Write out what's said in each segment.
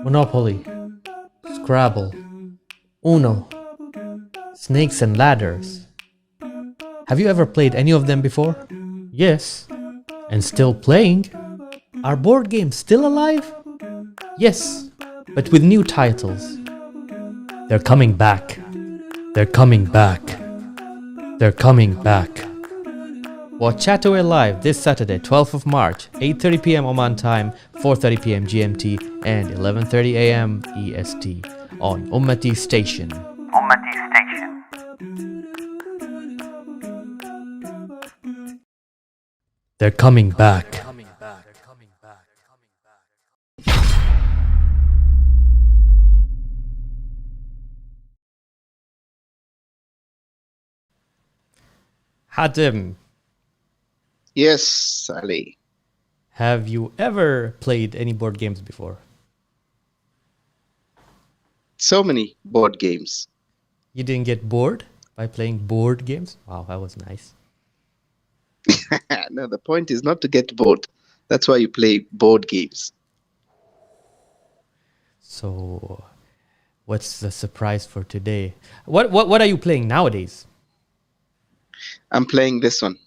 Monopoly, Scrabble, Uno, Snakes and Ladders. Have you ever played any of them before? Yes. And still playing? Are board games still alive? Yes, but with new titles. They're coming back. They're coming back. They're coming back. Watch Chataway live this Saturday, 12th of March, 8:30 p.m. Oman time, 4:30 p.m. GMT, and 11:30 a.m. EST on UMMATI Station. UMMATI Station. They're coming back. Hatim, Yes, Ali. have you ever played any board games before? So many board games. You didn't get bored by playing board games? Wow, that was nice. No, the point is not to get bored. That's why you play board games. So, what's the surprise for today? What are you playing nowadays? I'm playing this one.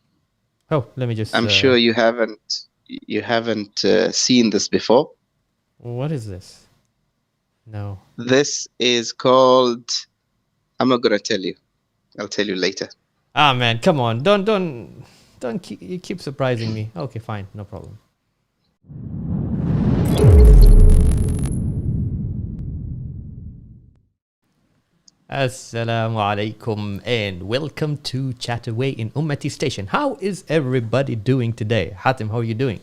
Oh, let me just. I'm sure you haven't seen this before. What is this? No. This is called. I'm not gonna tell you. I'll tell you later. Ah man, come on! Don't keep surprising me. Okay, fine, no problem. Assalamu alaikum and welcome to Chataway in UMMATI Station. How is everybody doing today? Hatim, how are you doing?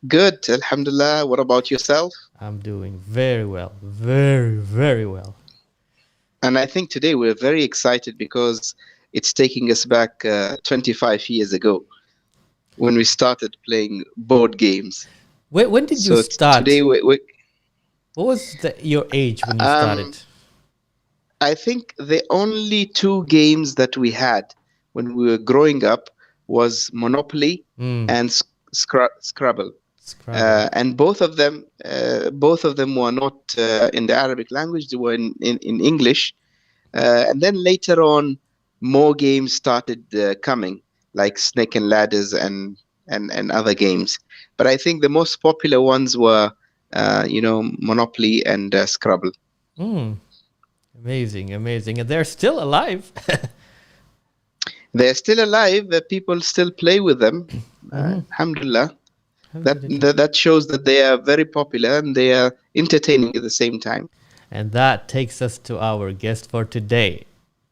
Good, Alhamdulillah. What about yourself? I'm doing very well. Very, very well. And I think today we're very excited because it's taking us back 25 years ago when we started playing board games. When did you start? Today what was your age when you started? I think the only two games that we had when we were growing up was Monopoly and Scrabble. And both of them were not in the Arabic language; they were in English. And then later on, more games started coming, like Snake and Ladders and other games. But I think the most popular ones were, Monopoly and Scrabble. Amazing. And they're still alive. They're still alive. People still play with them. Alhamdulillah. That shows that they are very popular and they are entertaining at the same time. And that takes us to our guest for today.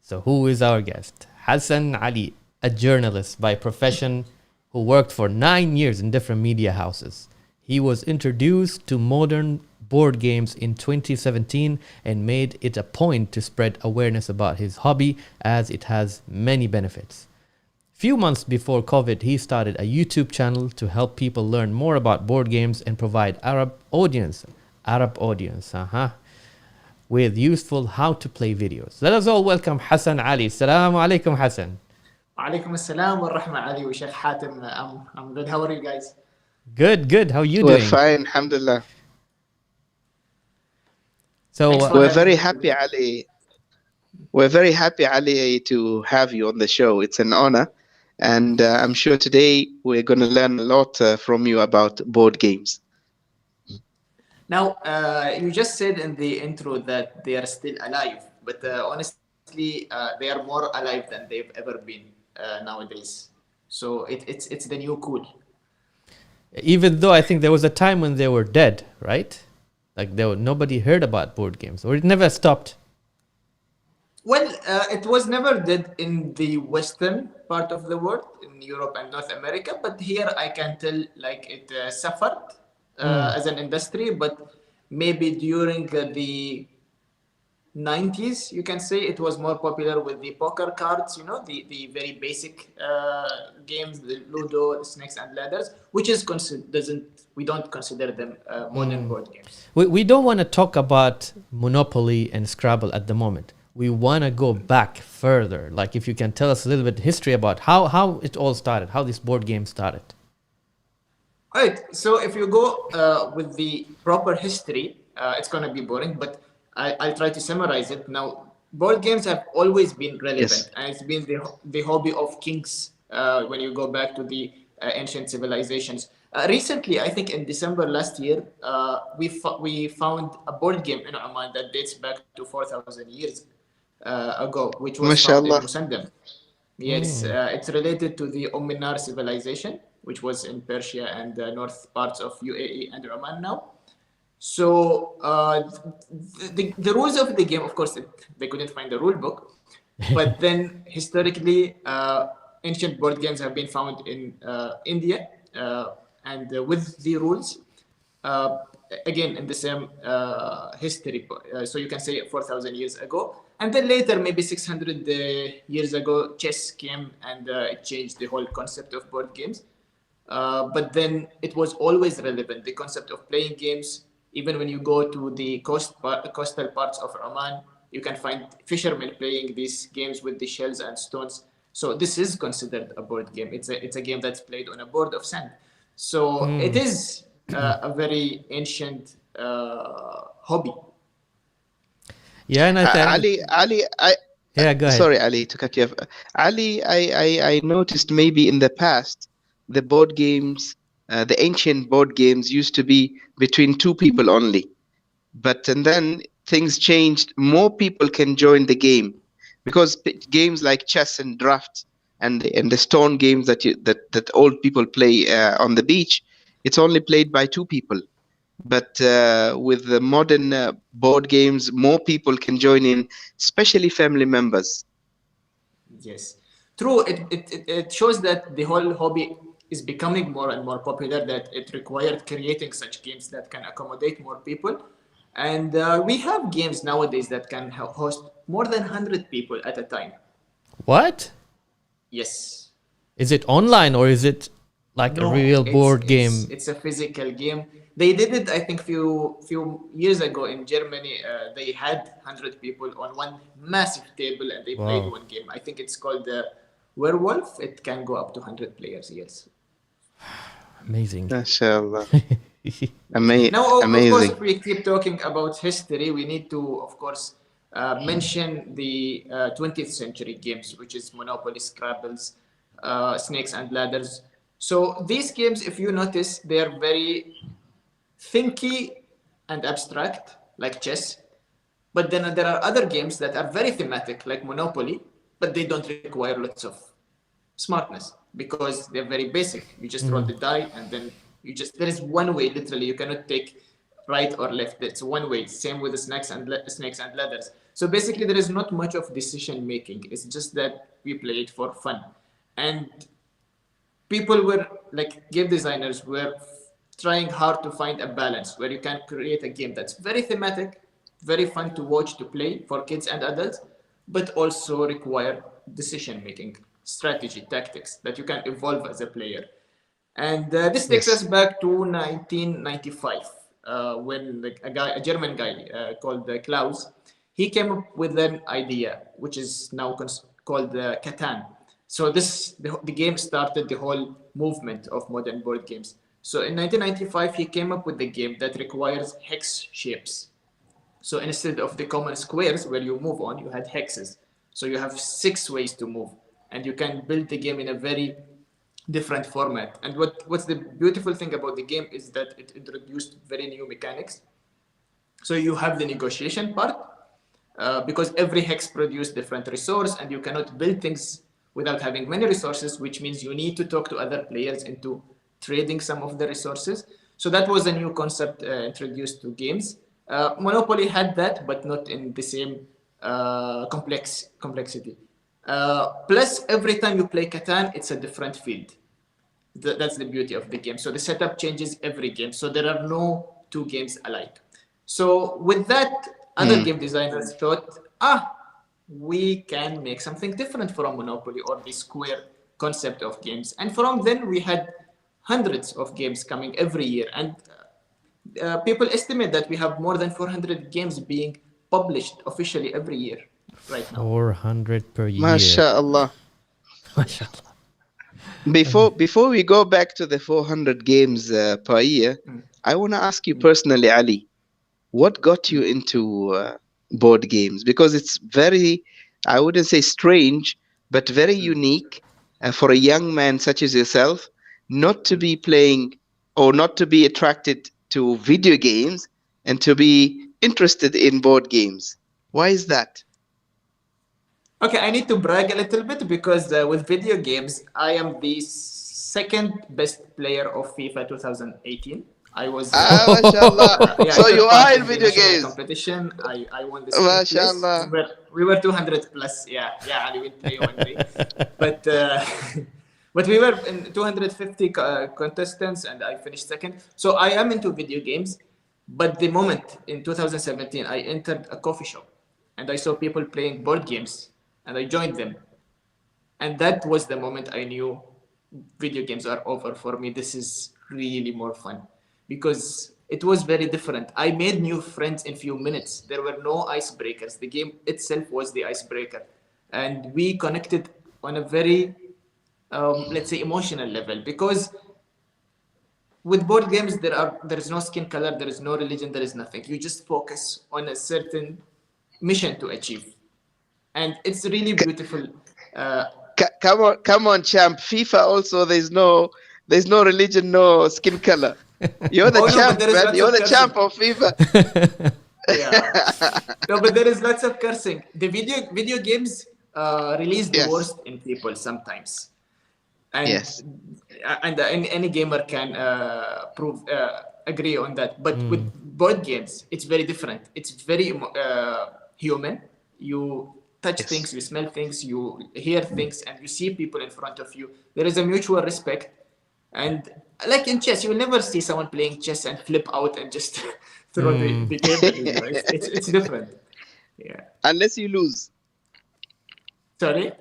So who is our guest? HASAN Ali, a journalist by profession who worked for 9 years in different media houses. He was introduced to modern board games in 2017 and made it a point to spread awareness about his hobby as it has many benefits. Few months before COVID, he started a YouTube channel to help people learn more about board games and provide Arab audience, with useful how-to-play videos. Let us all welcome HASAN Ali. Assalamu alaikum, HASAN. Alaikum assalam wa rahma Ali wa Sheikh Hatim. I'm good. How are you guys? Good. How are you We're doing? fine, alhamdulillah. So we're very happy, Ali. We're very happy, Ali, to have you on the show. It's an honor. And I'm sure today we're going to learn a lot from you about board games. Now, you just said in the intro that they are still alive, but honestly, they are more alive than they've ever been nowadays. So it's the new cool. Even though I think there was a time when they were dead, right? Like nobody heard about board games, or it never stopped. Well, it was never dead in the western part of the world, in Europe and North America, but here I can tell like it suffered as an industry, but maybe during the 90s, you can say it was more popular with the poker cards, the very basic games, the Ludo, the Snakes and Ladders, which is we don't consider them modern board games. We don't want to talk about Monopoly and Scrabble at the moment. We want to go back further. Like if you can tell us a little bit history about how it all started, how this board game started. Right. So if you go with the proper history, it's going to be boring, but I'll try to summarize it. Now, board games have always been relevant, and it's been the hobby of kings when you go back to the ancient civilizations. Recently, I think in December last year, we found a board game in Oman that dates back to 4,000 years ago, which was found in MashaAllah. Musandam. Yes, it's related to the Oman civilization, which was in Persia and the north parts of UAE and Oman now. So the rules of the game, of course, they couldn't find the rule book, but then historically, ancient board games have been found in India, and with the rules, again in the same history. So you can say 4,000 years ago, and then later, maybe 600 years ago, chess came and it changed the whole concept of board games. But then it was always relevant, the concept of playing games. Even when you go to the coastal parts of Oman, you can find fishermen playing these games with the shells and stones. So this is considered a board game. It's a game that's played on a board of sand. So it is a very ancient hobby. Yeah, and Ali, yeah, go ahead. sorry, Ali, to cut you off. Ali, I noticed maybe in the past, the board games, the ancient board games used to be between two people only. And then things changed. More people can join the game because games like chess and draft and the stone games that old people play on the beach, it's only played by two people. But with the modern board games, more people can join in, especially family members. Yes, true. It shows that the whole hobby is becoming more and more popular, that it required creating such games that can accommodate more people. And we have games nowadays that can host more than 100 people at a time. What? Yes. Is it online or is it like a real board game? It's a physical game. They did it, I think, few years ago in Germany. They had 100 people on one massive table and they played one game. I think it's called the Werewolf. It can go up to 100 players, yes. Amazing. MashaAllah. Now, amazing. of course, if we keep talking about history, we need to, of course, mention the 20th century games, which is Monopoly, Scrabbles, Snakes and Ladders. So these games, if you notice, they are very thinky and abstract, like chess. But then there are other games that are very thematic, like Monopoly, but they don't require lots of smartness because they're very basic. You just roll the die and then there is one way, literally. You cannot take right or left. It's one way. Same with the Snakes and Ladders. So basically, there is not much of decision making. It's just that we play it for fun. And people were, like game designers, were trying hard to find a balance where you can create a game that's very thematic, very fun to watch, to play for kids and adults, but also require decision making, strategy, tactics that you can evolve as a player. And this takes us back to 1995, when a German guy called Klaus, he came up with an idea, which is now called Catan. So the game started the whole movement of modern board games. So in 1995, he came up with the game that requires hex shapes. So instead of the common squares where you move on, you had hexes. So you have 6 ways to move, and you can build the game in a very different format. And what's the beautiful thing about the game is that it introduced very new mechanics. So you have the negotiation part, because every hex produces different resource, and you cannot build things without having many resources, which means you need to talk to other players into trading some of the resources. So that was a new concept introduced to games. Monopoly had that, but not in the same complexity. Plus, every time you play Catan, it's a different field. That's the beauty of the game. So the setup changes every game. So there are no 2 games alike. So with that, other game designers thought, we can make something different from Monopoly or the square concept of games. And from then, we had hundreds of games coming every year. And people estimate that we have more than 400 games being published officially every year right now. 400 per year. MashaAllah. MashaAllah. Before we go back to the 400 games per year, I want to ask you personally, Ali, what got you into board games? Because it's very, I wouldn't say strange, but very unique for a young man such as yourself not to be playing or not to be attracted to video games and to be interested in board games. Why is that? Okay, I need to brag a little bit because with video games, I am the second best player of FIFA 2018. I was, Mashallah. yeah, I So you took part are in in the video national games. competition. I won the second place. Mashallah. We were 200 plus. Yeah, yeah, Ali will play one day. But but we were in 250 contestants, and I finished second. So I am into video games. But the moment in 2017 I entered a coffee shop, and I saw people playing board games, and I joined them. And that was the moment I knew video games are over for me. This is really more fun because it was very different. I made new friends in few minutes. There were no icebreakers. The game itself was the icebreaker. And we connected on a very, let's say, emotional level because with board games there is no skin color, there is no religion, there is nothing. You just focus on a certain mission to achieve, and it's really beautiful. Come on, champ. FIFA also. There's no religion, no skin color. You're the champ, but there is man. lots You're of the champ cursing. of FIFA. Yeah. No, but there is lots of cursing. The video games release the Yes. worst in people sometimes, and Yes. any gamer can agree on that. But with board games, it's very different. It's very human. You touch Yes. things, you smell things, you hear things, and you see people in front of you. There is a mutual respect. And like in chess, you will never see someone playing chess and flip out and just throw the game. You know, it's different. Yeah. Unless you lose. Sorry?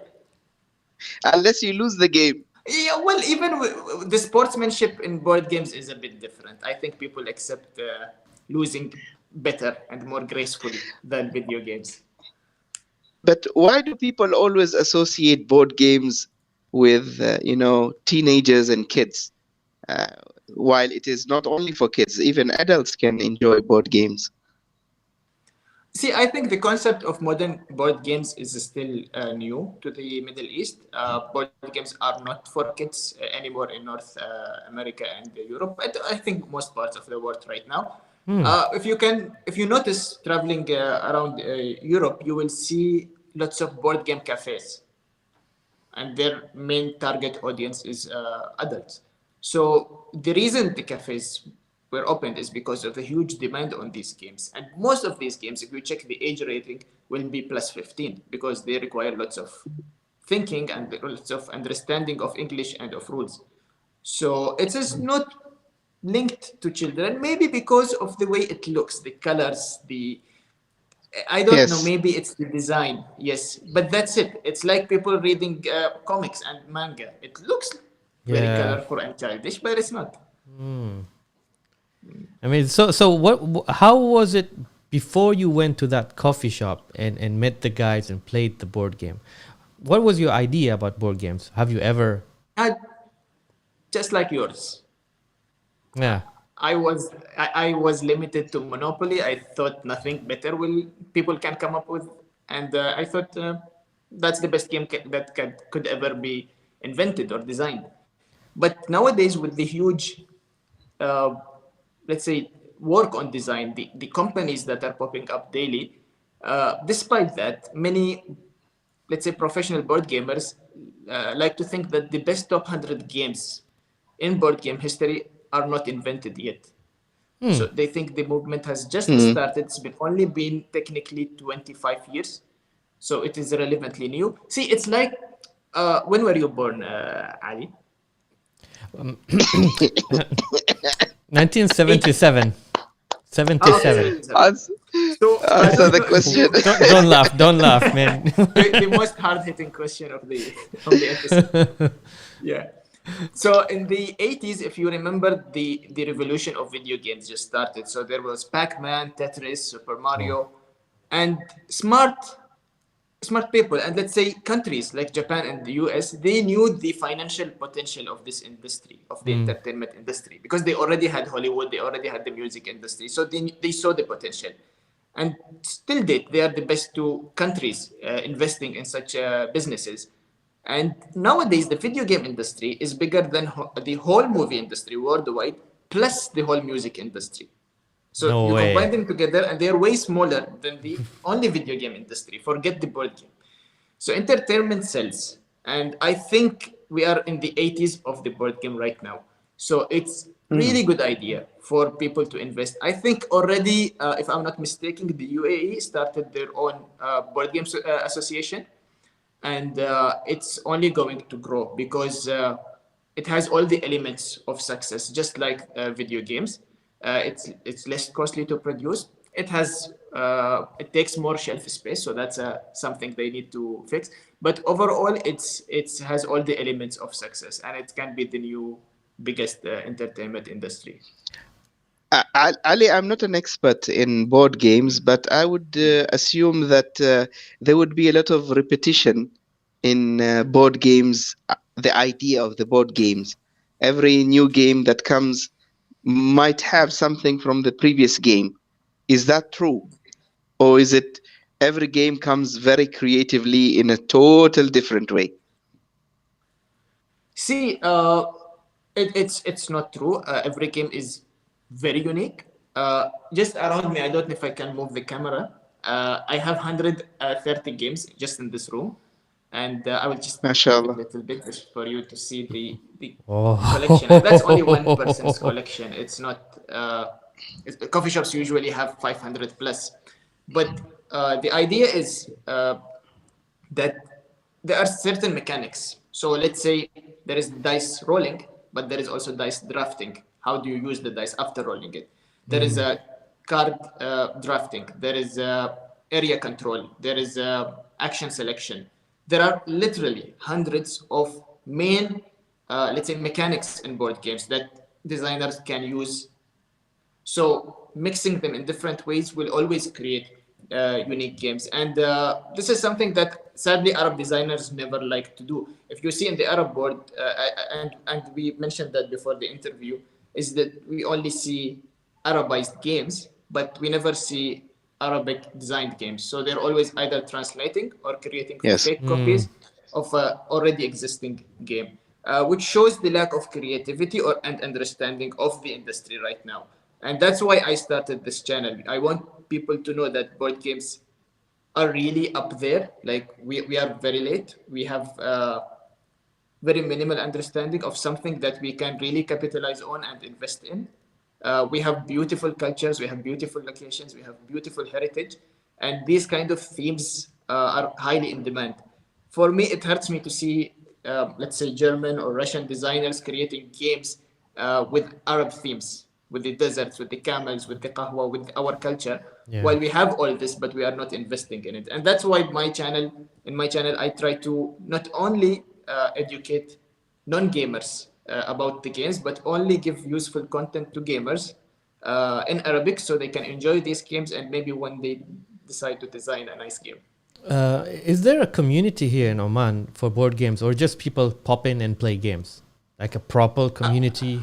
Unless you lose the game. Yeah, well, even the sportsmanship in board games is a bit different. I think people accept losing better and more gracefully than video games. But why do people always associate board games with, teenagers and kids? While it is not only for kids, even adults can enjoy board games. See, I think the concept of modern board games is still new to the Middle East. Board games are not for kids anymore in North America and Europe. I think most parts of the world right now. If you notice traveling around Europe, you will see lots of board game cafes, and their main target audience is adults. So the reason the cafes were opened is because of the huge demand on these games. And most of these games, if you check the age rating, will be plus 15 because they require lots of thinking and lots of understanding of English and of rules. So it is not linked to children, maybe because of the way it looks, the colors, I don't know, maybe it's the design, yes, but that's it. It's like people reading comics and manga. It looks very colorful and childish, but it's not. I mean, so what? How was it before you went to that coffee shop and met the guys and played the board game? What was your idea about board games? Have you ever? Just like yours. Yeah. I was limited to Monopoly. I thought nothing better people can come up with, and I thought that's the best game that could ever be invented or designed. But nowadays, with the huge, let's say, work on design, the companies that are popping up daily, despite that, many, let's say, professional board gamers like to think that the best top 100 games in board game history are not invented yet. So they think the movement has just started. It's only been technically 25 years. So it is relevantly new. See, it's like, when were you born, Ali? 1977. 77. Answer the question. Don't laugh, man. The most hard-hitting question of the episode. Yeah. So in the 80s, if you remember, the revolution of video games just started. So there was Pac-Man, Tetris, Super Mario, and smart smart people, and let's say countries like Japan and the US, they knew the financial potential of this industry, of the entertainment industry, because they already had Hollywood, they already had the music industry, so they saw the potential. And still date, they are the best two countries investing in such businesses. And nowadays, the video game industry is bigger than the whole movie industry worldwide, plus the whole music industry. So No you combine way. them together, and they're way smaller than the only video game industry. Forget the board game. So entertainment sells, and I think we are in the 80s of the board game right now. So it's really good idea for people to invest. I think already, if I'm not mistaken, the UAE started their own board games association, and it's only going to grow because it has all the elements of success, just like video games. It's less costly to produce. It takes more shelf space, so that's something they need to fix. But overall, it has all the elements of success, and it can be the new biggest entertainment industry. Ali, I'm not an expert in board games, but I would assume that there would be a lot of repetition in board games, the idea of the board games. Every new game that comes might have something from the previous game. Is that true? Or is it every game comes very creatively in a total different way? See, it's not true. Every game is very unique. Just around me, I don't know if I can move the camera. I have 130 games just in this room, and I will just move it a MashaAllah. little bit just for you to see the collection. And that's only one person's Oh. collection. It's not. Coffee shops usually have 500 plus, but the idea is that there are certain mechanics. So let's say there is dice rolling, but there is also dice drafting. How do you use the dice after rolling it? There is a card drafting. There is area control. There is action selection. There are literally hundreds of main, let's say, mechanics in board games that designers can use. So mixing them in different ways will always create unique games. And this is something that sadly Arab designers never like to do. If you see in the Arab board, and we mentioned that before the interview, is that we only see Arabized games, but we never see Arabic designed games. So they're always either translating or creating Yes. fake copies of a already existing game, which shows the lack of creativity and understanding of the industry right now. And that's why I started this channel. I want people to know that board games are really up there. Like we are very late. We have very minimal understanding of something that we can really capitalize on and invest in. We have beautiful cultures, we have beautiful locations, we have beautiful heritage, and these kind of themes are highly in demand. For me, it hurts me to see, let's say, German or Russian designers creating games with Arab themes, with the deserts, with the camels, with the qahwa, with our culture. Yeah. While we have all this, but we are not investing in it, and that's why in my channel, I try to not only educate non-gamers about the games, but only give useful content to gamers in Arabic so they can enjoy these games and maybe one day decide to design a nice game. Is there a community here in Oman for board games, or just people pop in and play games? Like a proper community?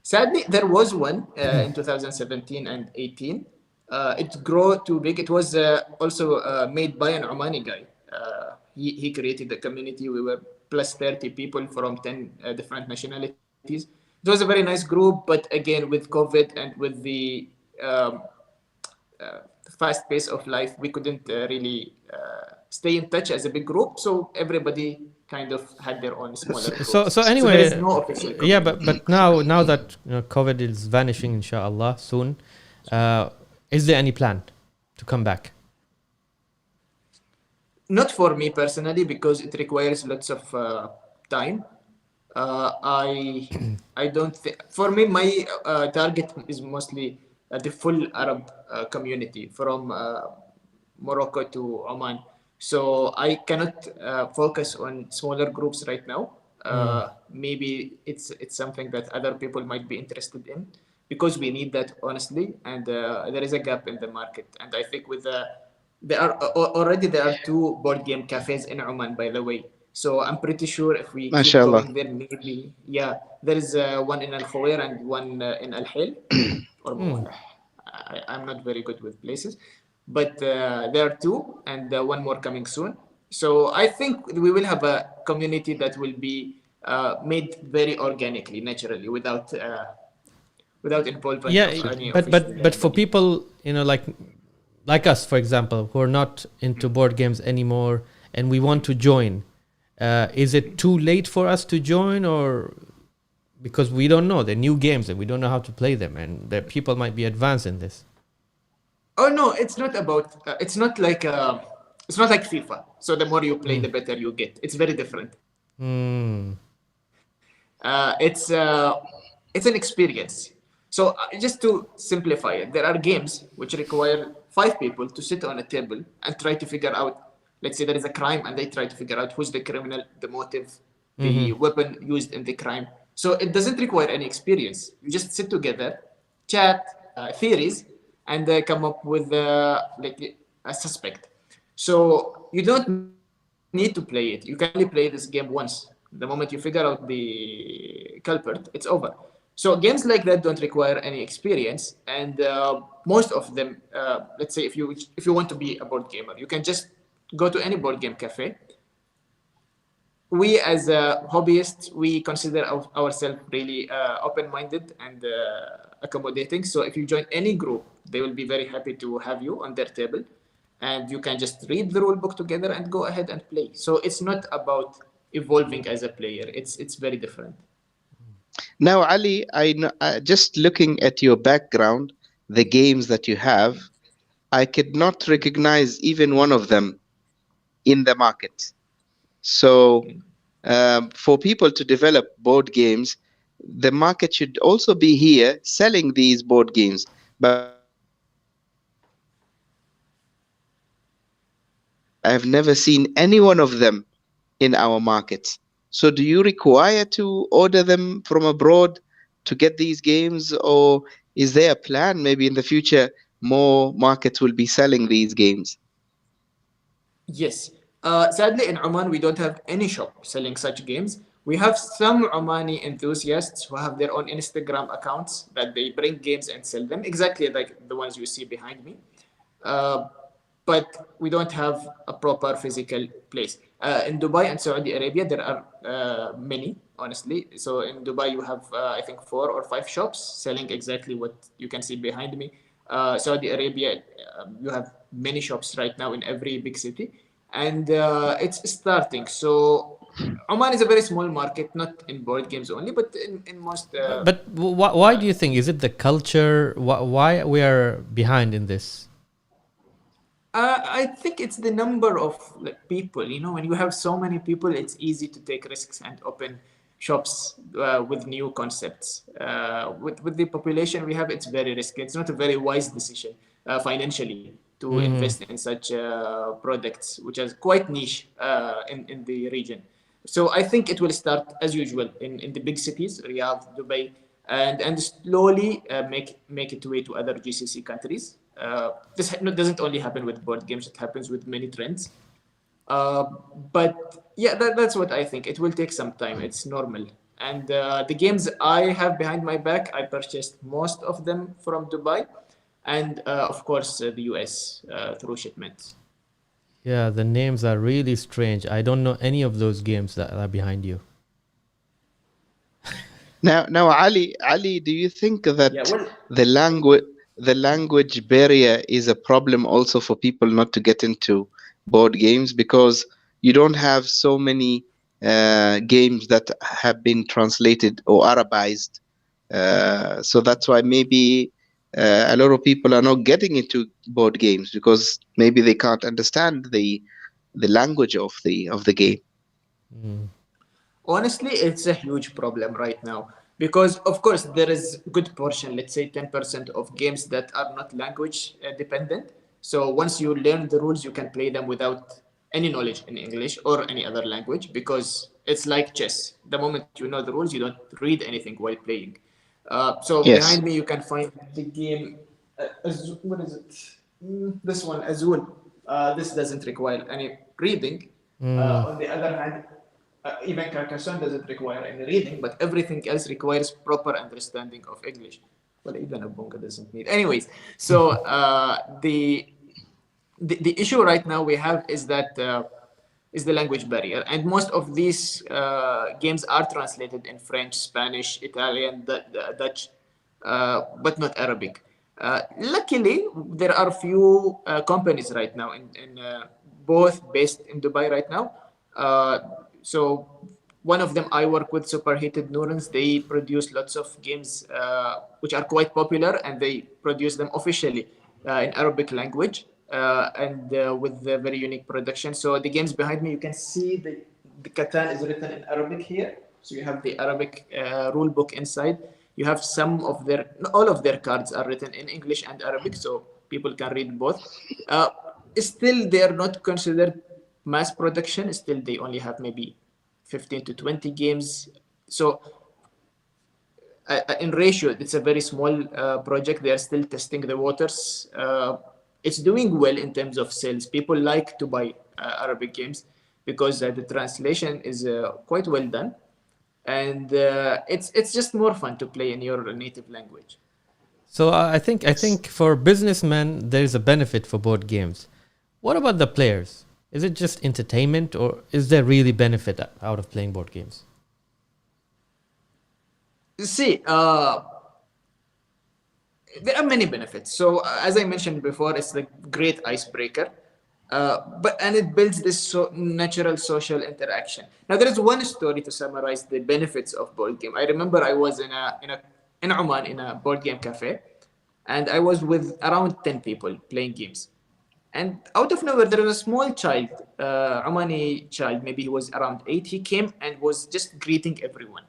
Sadly, there was one in 2017 and 18. It grew too big. It was also made by an Omani guy. He created the community. We were plus 30 people from 10 different nationalities. It was a very nice group, but again, with COVID and with the fast pace of life, we couldn't really stay in touch as a big group. So everybody kind of had their own smaller groups. So there anyway, is no official community. yeah, but now that COVID is vanishing, inshallah, soon, is there any plan to come back? Not for me personally, because it requires lots of time. I don't think, for me, my target is mostly the full Arab community from Morocco to Oman. So I cannot focus on smaller groups right now. Maybe it's something that other people might be interested in, because we need that honestly, and there is a gap in the market. And I think with the there are two board game cafes in Oman, by the way. So I'm pretty sure if we keep MashaAllah. going there, maybe yeah, there is one in Al Khawair and one in Al Hil or Mawalih. I'm not very good with places, but there are two and one more coming soon. So I think we will have a community that will be made very organically, naturally, without involvement Yeah, of any but official but for body. people, like us, for example, who are not into board games anymore, and we want to join, is it too late for us to join, or because we don't know, they're new games and we don't know how to play them, and the people might be advanced in this? Oh no, it's not about. It's not like FIFA. So the more you play, the better you get. It's very different. Hmm. It's an experience. So just to simplify it, there are games which require five people to sit on a table and try to figure out. Let's say there is a crime, and they try to figure out who's the criminal, the motive, the weapon used in the crime. So it doesn't require any experience. You just sit together, chat theories, and come up with like a suspect. So you don't need to play it. You can only play this game once. The moment you figure out the culprit, it's over. So games like that don't require any experience, and most of them, let's say, if you want to be a board gamer, you can just go to any board game cafe. We as hobbyists, we consider ourselves really open-minded and accommodating. So if you join any group, they will be very happy to have you on their table, and you can just read the rule book together and go ahead and play. So it's not about evolving as a player. It's very different. Now, Ali, just looking at your background, the games that you have, I could not recognize even one of them in the market. So, for people to develop board games, the market should also be here selling these board games. But I have never seen any one of them in our markets. So do you require to order them from abroad to get these games, or is there a plan maybe in the future more markets will be selling these games? Yes. Sadly, in Oman, we don't have any shop selling such games. We have some Omani enthusiasts who have their own Instagram accounts that they bring games and sell them, exactly like the ones you see behind me. Uh, but we don't have a proper physical place. In Dubai and Saudi Arabia, there are many, honestly. So in Dubai, you have, I think, 4 or 5 shops selling exactly what you can see behind me. Saudi Arabia, you have many shops right now in every big city, and it's starting. So Oman is a very small market, not in board games only, but in most. But why do you think? Is it the culture? Why we are behind in this? I think it's the number of like, people. You know, when you have so many people, it's easy to take risks and open shops with new concepts. With the population we have, it's very risky. It's not a very wise decision financially to invest in such products, which is quite niche in the region. So I think it will start as usual in the big cities, Riyadh, Dubai, and slowly make its way to other GCC countries. This doesn't only happen with board games; it happens with many trends. Uh, but yeah, that's what I think. It will take some time. It's normal. And the games I have behind my back, I purchased most of them from Dubai, and of course the US through shipments. Yeah, the names are really strange. I don't know any of those games that are behind you. Now, Ali, do you think that Yeah, well, the language barrier is a problem also for people not to get into board games, because you don't have so many games that have been translated or Arabized? So that's why maybe a lot of people are not getting into board games because maybe they can't understand the language of the game. honestly, it's a huge problem right now because, of course, there is a good portion, let's say 10% of games that are not language dependent. So once you learn the rules, you can play them without any knowledge in English or any other language because it's like chess. The moment you know the rules, you don't read anything while playing. So Yes. behind me, you can find the game. What is it? This one, Azul. This doesn't require any reading. On the other hand, even Carcassonne doesn't require any reading, but everything else requires proper understanding of English. Well, even a bunga doesn't need. Anyways, so the issue right now we have is that is the language barrier, and most of these games are translated in French, Spanish, Italian, Dutch, but not Arabic. Luckily, there are few companies right now in both based in Dubai right now. So one of them I work with, Superheated Neurons. They produce lots of games which are quite popular, and they produce them officially in Arabic language and with a very unique production. So the games behind me, you can see the Catan is written in Arabic here. So you have the Arabic rule book inside. You have some of all of their cards are written in English and Arabic, so people can read both. Still, they are not considered mass production. Still, they only have maybe 15 to 20 games. So in ratio, it's a very small project. They are still testing the waters. It's doing well in terms of sales. People like to buy Arabic games because the translation is quite well done. And it's just more fun to play in your native language. So I think for businessmen there's a benefit for board games. What about the players? Is it just entertainment, or is there really benefit out of playing board games? See, there are many benefits. So as I mentioned before, it's a great icebreaker. And it builds this natural social interaction. Now, there is one story to summarize the benefits of board game. I remember I was in Oman in a board game cafe, and I was with around 10 people playing games. And out of nowhere, there was a small child, Omani child, maybe he was around 8. He came and was just greeting everyone.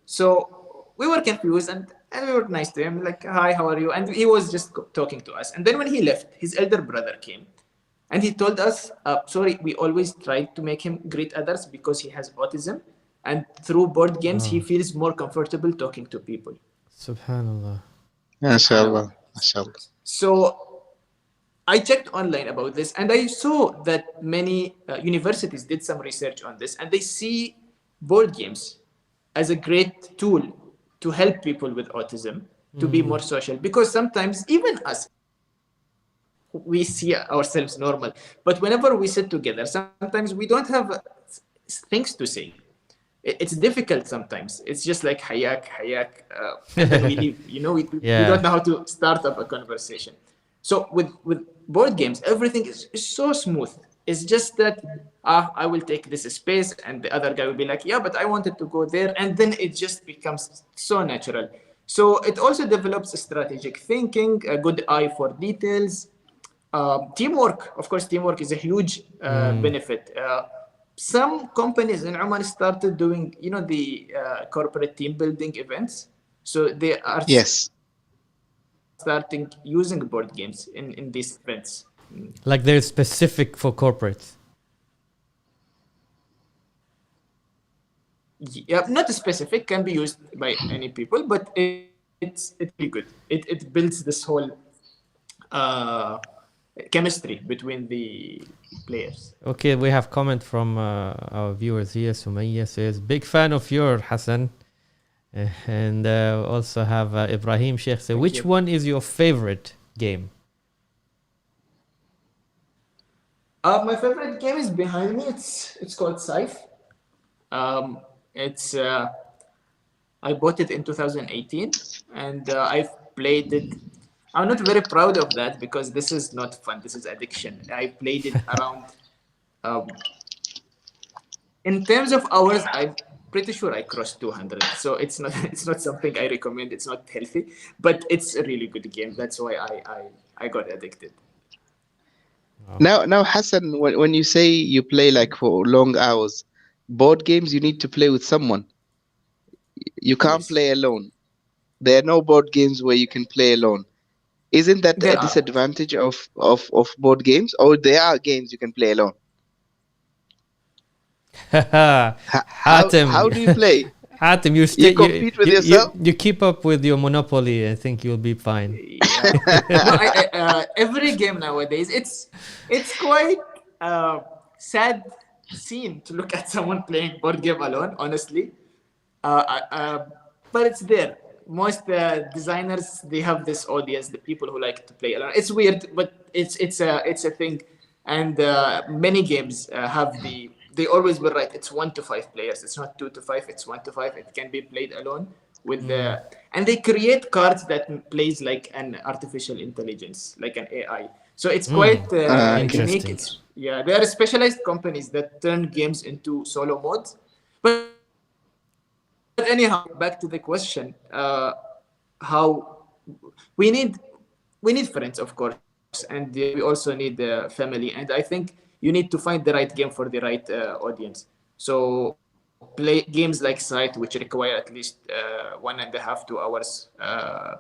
So we were confused, and we were nice to him, like, hi, how are you? And he was just talking to us. And then when he left, his elder brother came. And he told us, sorry, we always try to make him greet others because he has autism. And through board games, he feels more comfortable talking to people. Subhanallah. MashaAllah. MashaAllah. So I checked online about this, and I saw that many universities did some research on this, and they see board games as a great tool to help people with autism to be more social. Because sometimes, even us, we see ourselves normal, but whenever we sit together, sometimes we don't have things to say. It's difficult sometimes. It's just like hayak, and then we leave. We don't know how to start up a conversation. So with board games, everything is so smooth. It's just that I will take this space, and the other guy will be like, yeah, but I wanted to go there, and then it just becomes so natural. So it also develops strategic thinking, a good eye for details. Teamwork, of course, teamwork is a huge benefit. Some companies in Oman started doing, the corporate team building events. So they are starting using board games in these events. Like they're specific for corporates. Yeah, not specific, can be used by any people, but it's really good. It builds this whole chemistry between the players. Okay, we have comment from our viewers here. Sumaya says, big fan of your Hasan. And also have Ibrahim Sheikh say, which one is your favorite game? My favorite game is behind me. It's called Scythe. I bought it in 2018, and I've played it. I'm not very proud of that because this is not fun. This is addiction. I played it around. In terms of hours, I'm pretty sure I crossed 200. So it's not something I recommend. It's not healthy, but it's a really good game. That's why I got addicted. Now, Hassan, when you say you play like for long hours, board games you need to play with someone. You can't play alone. There are no board games where you can play alone. Isn't that a disadvantage of board games, or there are games you can play alone? Hatim. How do you play? Hatim, You compete with yourself? you keep up with your Monopoly. I think you'll be fine. Yeah. No, every game nowadays, it's quite sad scene to look at someone playing board game alone. Honestly, but it's there. Most designers, they have this audience, the people who like to play alone. It's weird, but it's a thing, and many games have they always were right. It's 1 to 5 players. It's not 2 to 5. It's 1 to 5. It can be played alone with the, and they create cards that plays like an artificial intelligence, like an AI. So it's quite unique. Interesting. There are specialized companies that turn games into solo modes. But anyhow, back to the question, how we need friends, of course, and we also need family. And I think you need to find the right game for the right audience. So play games like Sight, which require at least 1.5 to 2 hours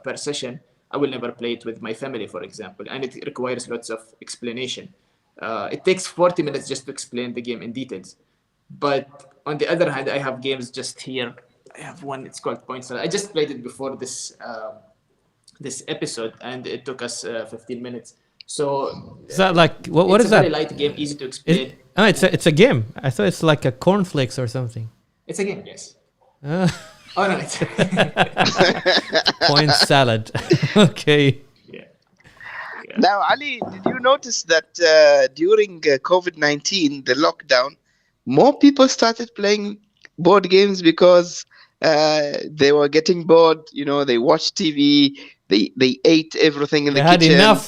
per session. I will never play it with my family, for example, and it requires lots of explanation. It takes 40 minutes just to explain the game in details. But on the other hand, I have games just here. I have one. It's called Point Salad. I just played it before this episode, and it took us 15 minutes. So Is that like what is it's a that? very light game, easy to explain. It's a game. I thought it's like a cornflakes or something. It's a game, yes. Uh, Oh no, it's Point salad. Okay. yeah. Now, Ali, did you notice that during COVID-19, the lockdown, more people started playing board games because they were getting bored. You know, they watched TV, they ate everything in the kitchen.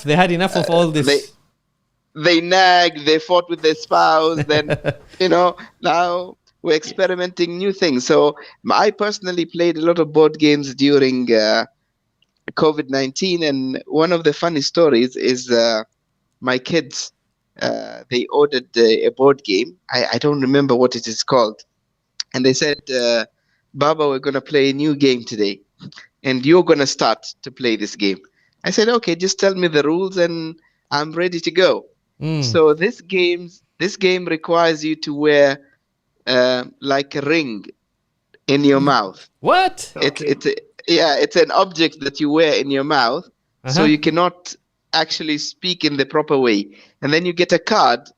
They had enough of all this. They nagged, they fought with their spouse. Then, now we're experimenting new things. So I personally played a lot of board games during COVID-19, and one of the funny stories is my kids, they ordered a board game. I don't remember what it is called. And they said, Baba, we're going to play a new game today, and you're going to start to play this game. I said, okay, just tell me the rules and I'm ready to go. So this game requires you to wear like a ring in your mouth. What? Okay. It's an object that you wear in your mouth, so you cannot actually speak in the proper way. And then you get a card.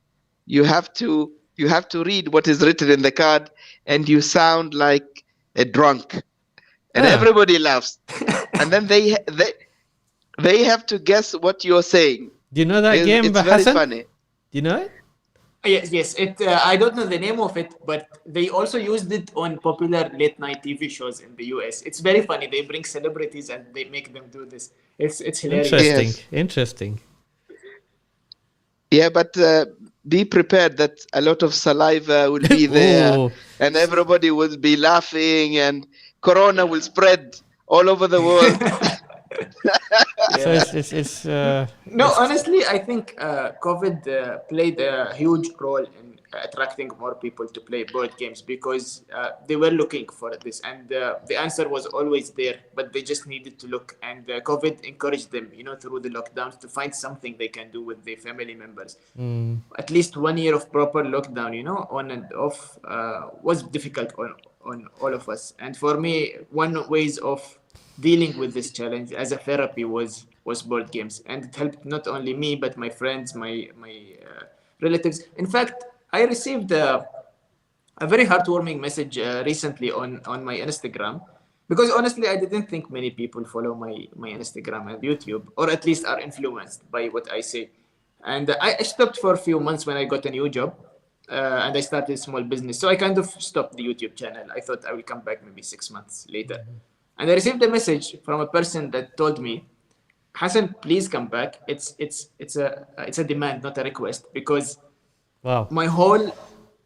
You have to read what is written in the card, and you sound like a drunk, and everybody laughs. And then they have to guess what you're saying. Do you know that game, It's very Hassan? funny. Do you know it? Yes. It. I don't know the name of it, but they also used it on popular late night TV shows in the US. It's very funny. They bring celebrities and they make them do this. It's hilarious. Interesting. Yes. Interesting. Yeah, but be prepared that a lot of saliva will be there, Ooh. and everybody will be laughing, and Corona will spread all over the world. So it's No, honestly, I think COVID played a huge role in attracting more people to play board games because they were looking for this, and the answer was always there, but they just needed to look. And COVID encouraged them, through the lockdowns, to find something they can do with their family members. At least 1 year of proper lockdown, on and off, was difficult on all of us. And for me, one ways of dealing with this challenge as a therapy was board games, and it helped not only me but my friends, my relatives. In fact, I received a very heartwarming message recently on my Instagram, because honestly I didn't think many people follow my Instagram and YouTube, or at least are influenced by what I say. And I stopped for a few months when I got a new job, and I started a small business, so I kind of stopped the YouTube channel. I thought I will come back maybe 6 months later. And I received a message from a person that told me, Hassan, please come back. It's a demand, not a request, because wow. my whole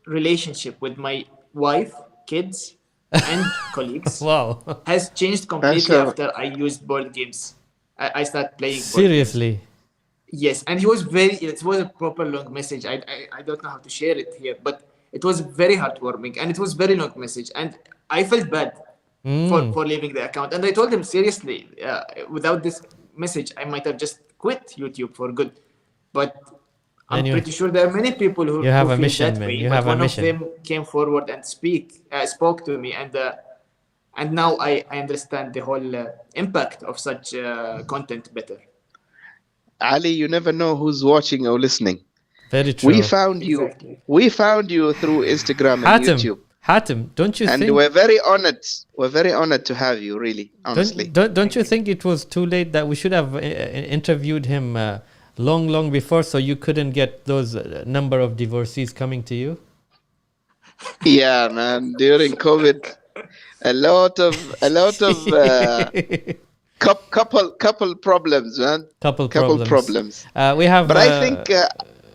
relationship with my wife, kids, and colleagues Wow. has changed completely Sure. after I used board games. I started playing board games. Seriously. Yes, and it was a proper long message. I don't know how to share it here, but it was very heartwarming, and it was very long message, and I felt bad for leaving the account. And I told him, seriously, without this message, I might have just quit YouTube for good. But I'm pretty sure there are many people who You have who a feel mission, that man. way. You But have a one mission. of them came forward and spoke to me, and And now I understand the whole impact of such content better. Ali, you never know who's watching or listening. Very We true. found you. Exactly. We found you through Instagram and Hatim, YouTube, Hatim, don't you and think? we're very honored. We're very honored to have you. Really, honestly. Don't you think it was too late, that we should have interviewed him long before, so you couldn't get those number of divorcees coming to you? Yeah, man. During COVID, a lot of couple problems, man. Couple Couple problems. problems. We have. But I think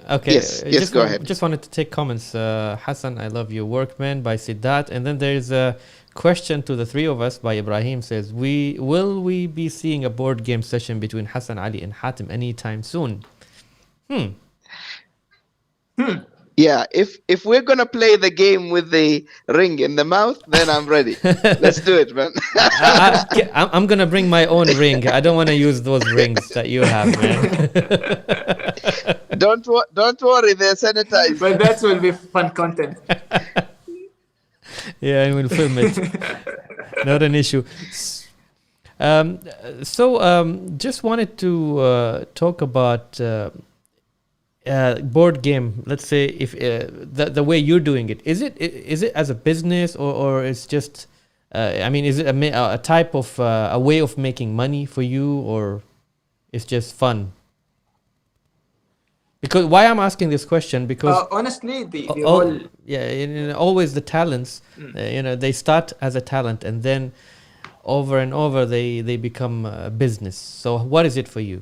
Okay. yes, go ahead. Just wanted to take comments. Hassan, I love your work, man, by Siddhat, and then there is a question to the three of us by Ibrahim. Says, will we be seeing a board game session between Hassan, Ali, and Hatim anytime soon? Yeah, if we're gonna play the game with the ring in the mouth, then I'm ready. Let's do it, man. I'm gonna bring my own ring. I don't want to use those rings that you have, man. Don't worry, they're sanitized. But that will be fun content. Yeah, and we'll film it. Not an issue. Just wanted to talk about board game. Let's say if the way you're doing it, is it as a business, or it's just is it a type of a way of making money for you, or it's just fun? Because why I'm asking this question, because honestly, the whole always the talents, they start as a talent, and then over and over they become a business. So what is it for you?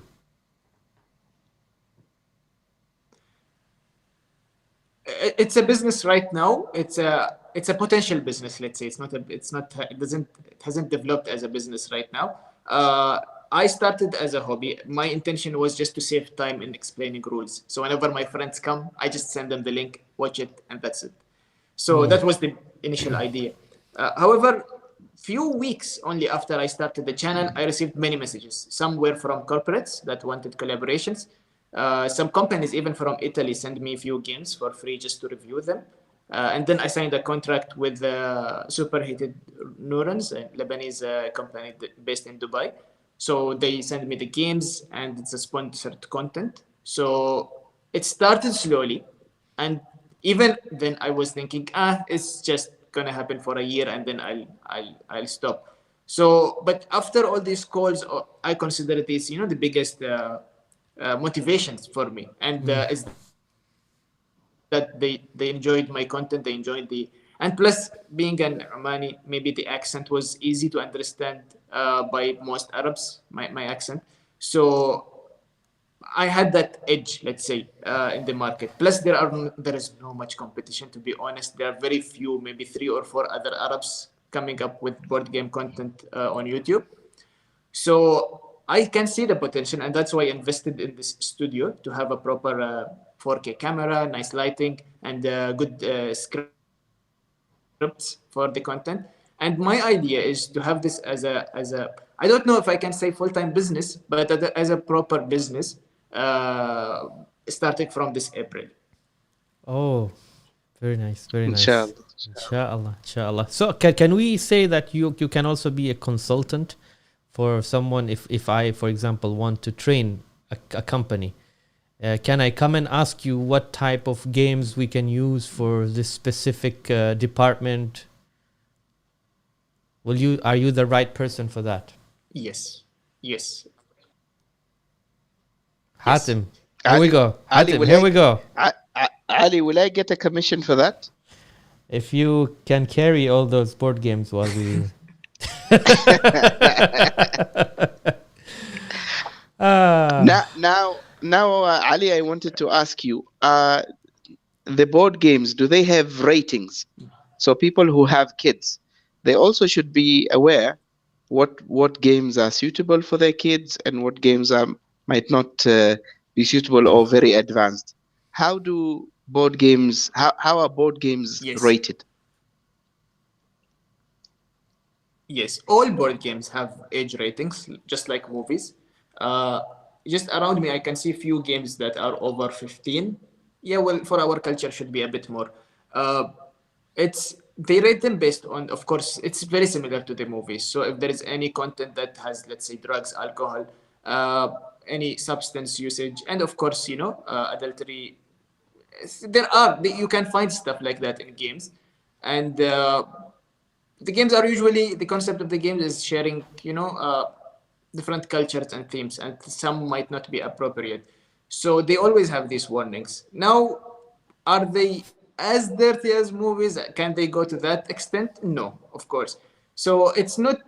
It's a business right now. It's a potential business. Let's say it hasn't developed as a business right now. I started as a hobby. My intention was just to save time in explaining rules. So whenever my friends come, I just send them the link, watch it, and that's it. So that was the initial idea. However, few weeks only after I started the channel, I received many messages. Some were from corporates that wanted collaborations. Some companies, even from Italy, sent me a few games for free just to review them. And then I signed a contract with Superheated Neurons, a Lebanese company based in Dubai. So they send me the games, and it's a sponsored content. So it started slowly, and even then I was thinking, it's just gonna happen for a year, and then I'll stop. So, but after all these calls, I consider it is the biggest motivations for me, and is that they enjoyed my content, they enjoyed and plus being an Omani, maybe the accent was easy to understand by most Arabs, my accent. So I had that edge, let's say, in the market. Plus there is no much competition, to be honest. There are very few, maybe 3 or 4 other Arabs coming up with board game content on YouTube. So I can see the potential, and that's why I invested in this studio to have a proper 4K camera, nice lighting, and good scripts for the content. And my idea is to have this as a I don't know if I can say full-time business, but as a proper business, starting from this April. Oh, very nice, very nice. Inshallah. Inshallah. So can we say that you can also be a consultant for someone? If I, for example, want to train a company, can I come and ask you what type of games we can use for this specific department? Are you the right person for that? Yes. Hatim, here we go. Hatim, here we go. Ali, will I get a commission for that? If you can carry all those board games while we... Now, Ali, I wanted to ask you, the board games, do they have ratings? So people who have kids, they also should be aware what games are suitable for their kids and what games might not be suitable or very advanced. How are board games rated? Yes, all board games have age ratings, just like movies. Just around me, I can see few games that are over 15. Yeah, well, for our culture, should be a bit more. It's they rate them based on, of course, it's very similar to the movies. So if there is any content that has, let's say, drugs, alcohol, uh, any substance usage, and of course, adultery, you can find stuff like that in games. And the games are usually, the concept of the games is sharing, different cultures and themes, and some might not be appropriate. So they always have these warnings. Now, are they as dirty as movies? Can they go to that extent? No, of course. So it's not.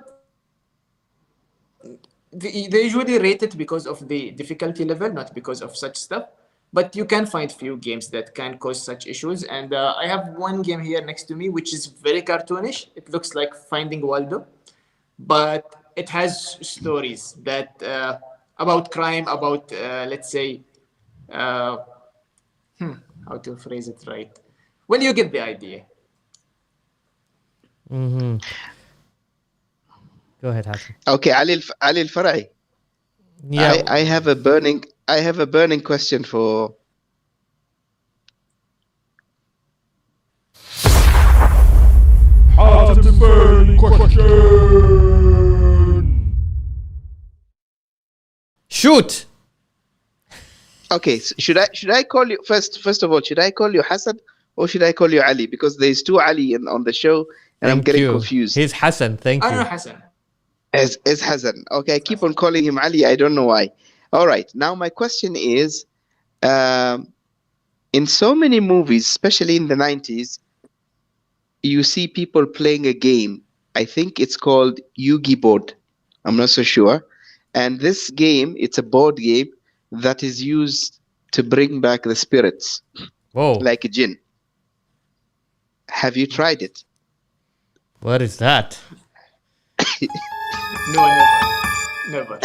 They usually rate it because of the difficulty level, not because of such stuff. But you can find few games that can cause such issues. And I have one game here next to me, which is very cartoonish. It looks like Finding Waldo, but it has stories that about crime, about let's say, uh, how to phrase it right. Well, you get the idea. Mm-hmm. Go ahead, Hassan. Okay, Ali Al-Farai. Yeah. I have a burning question for. HATIM burning question. Shoot! Okay, so should I call you first of all? Should I call you Hassan or should I call you Ali? Because there's two Ali on the show, and I'm getting confused. He's Hassan. Thank you. I know Hassan. As Hassan. Okay, I keep on calling him Ali. I don't know why. All right. Now my question is, in so many movies, especially in the 90s, you see people playing a game. I think it's called Yugi board. I'm not so sure. And this game, it's a board game that is used to bring back the spirits. Whoa. Like a jinn. Have you tried it? What is that? No, never.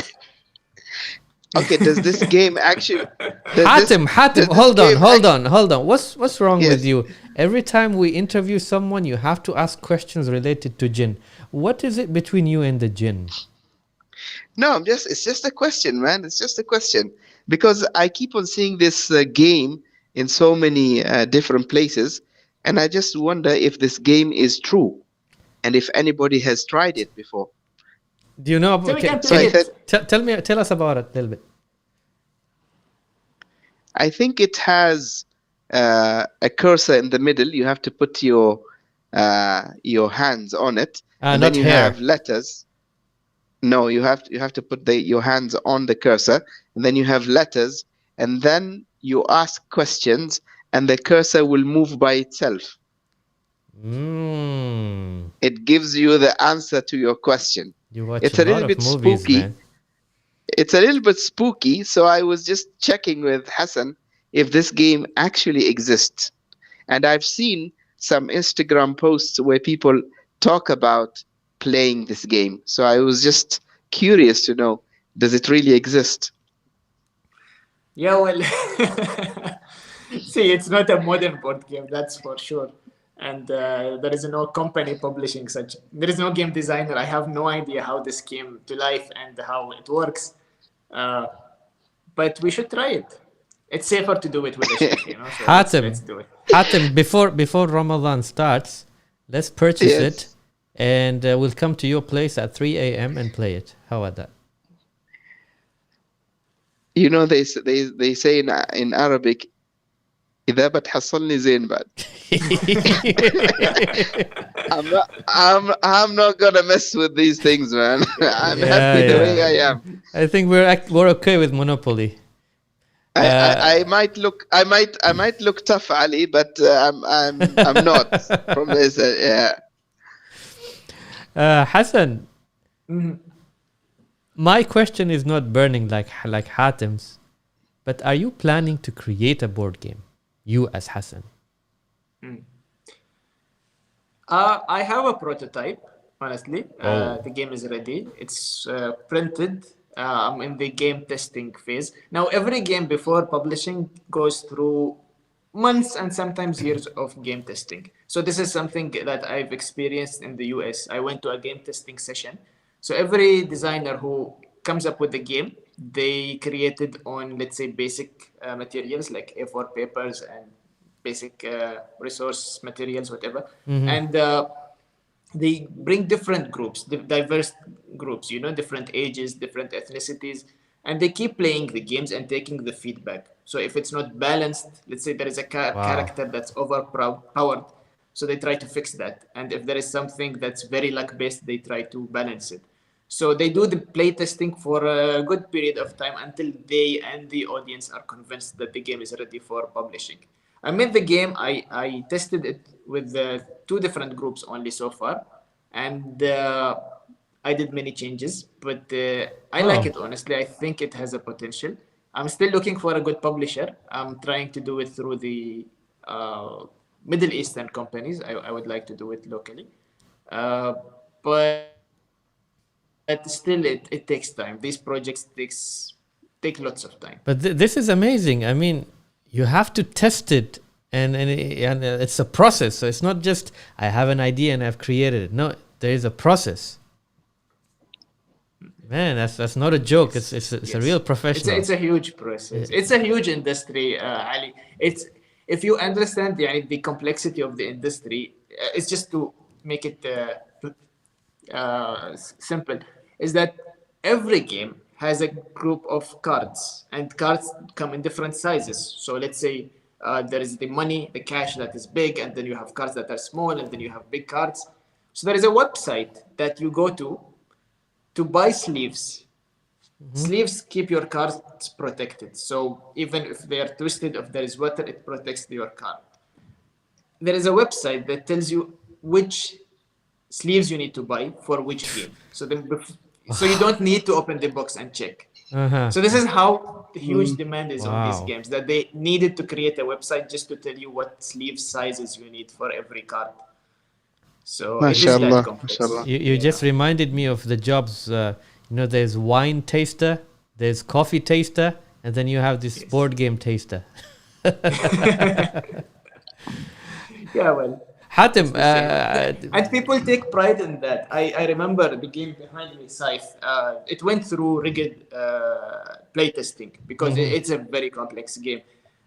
Okay, does this game actually... Hatim, hold on. What's wrong Yes. with you? Every time we interview someone, you have to ask questions related to jinn. What is it between you and the jinn? No, it's just a question, man. It's just a question. Because I keep on seeing this game in so many different places, and I just wonder if this game is true, and if anybody has tried it before. Do you know? So we can So I play it. said, Tell us about it a little bit. I think it has a cursor in the middle. You have to put your hands on it, and not then you hair. have letters. No, you have to put your hands on the cursor, and then you have letters, and then you ask questions, and the cursor will move by itself. It gives you the answer to your question. You watch It's a a little lot bit of movies, spooky. man. It's a little bit spooky, so I was just checking with Hassan if this game actually exists. And I've seen some Instagram posts where people talk about playing this game. So I was just curious to know, does it really exist? Yeah, well, see, it's not a modern board game, that's for sure. And there is no company publishing such. There is no game designer. I have no idea how this came to life and how it works. But we should try it. It's safer to do it with a chef, So let's do it. Hatim, before Ramadan starts, let's purchase it, and we'll come to your place at 3 a.m. and play it. How about that? You know, they say in Arabic, إذا بتحصلني زين بعد. I'm not gonna mess with these things, man. I'm happy the way I am. I think we're okay with Monopoly. I might look tough, Ali, but I'm not from this. Hassan, my question is not burning like Hatim's, but are you planning to create a board game? You as Hassan. I have a prototype, honestly. The game is ready. It's printed. I'm in the game testing phase. Now, every game before publishing goes through months and sometimes years of game testing. So this is something that I've experienced in the US. I went to a game testing session. So every designer who comes up with the game, they created on, let's say, basic materials like A4 papers and basic resource materials, whatever, and they bring different groups, diverse groups, different ages, different ethnicities, and they keep playing the games and taking the feedback. So if it's not balanced, let's say there is a Wow. character that's overpowered, so they try to fix that. And if there is something that's very luck based, they try to balance it. So they do the play testing for a good period of time until they and the audience are convinced that the game is ready for publishing. I made the game. I tested it with two different groups only so far, and I did many changes. But I like Oh. it honestly. I think it has a potential. I'm still looking for a good publisher. I'm trying to do it through the uh, Middle Eastern companies. I would like to do it locally, uh, but still, it takes time. These projects take lots of time. But this is amazing. I mean, you have to test it, and it's a process. So it's not just I have an idea and I've created it. No, there is a process. Man, that's not a joke. It's a real professional. It's a huge process. It's a huge industry, Ali. It's if you understand the complexity of the industry, it's just to make it simple. Is that every game has a group of cards, and cards come in different sizes. So let's say there is the money, the cash that is big, and then you have cards that are small, and then you have big cards. So there is a website that you go to buy sleeves. Sleeves keep your cards protected. So even if they are twisted, if there is water, it protects your card. There is a website that tells you which sleeves you need to buy for which game. So you don't need to open the box and check. So this is how the huge demand is on these Wow. games, that they needed to create a website just to tell you what sleeve sizes you need for every card. So it is that MashaAllah, complex. MashaAllah. You just reminded me of the jobs. There's wine taster, there's coffee taster, and then you have this board game taster. Yeah, well. Hatim, And people take pride in that. I remember the game behind me, Scythe. It went through rigid playtesting because it's a very complex game.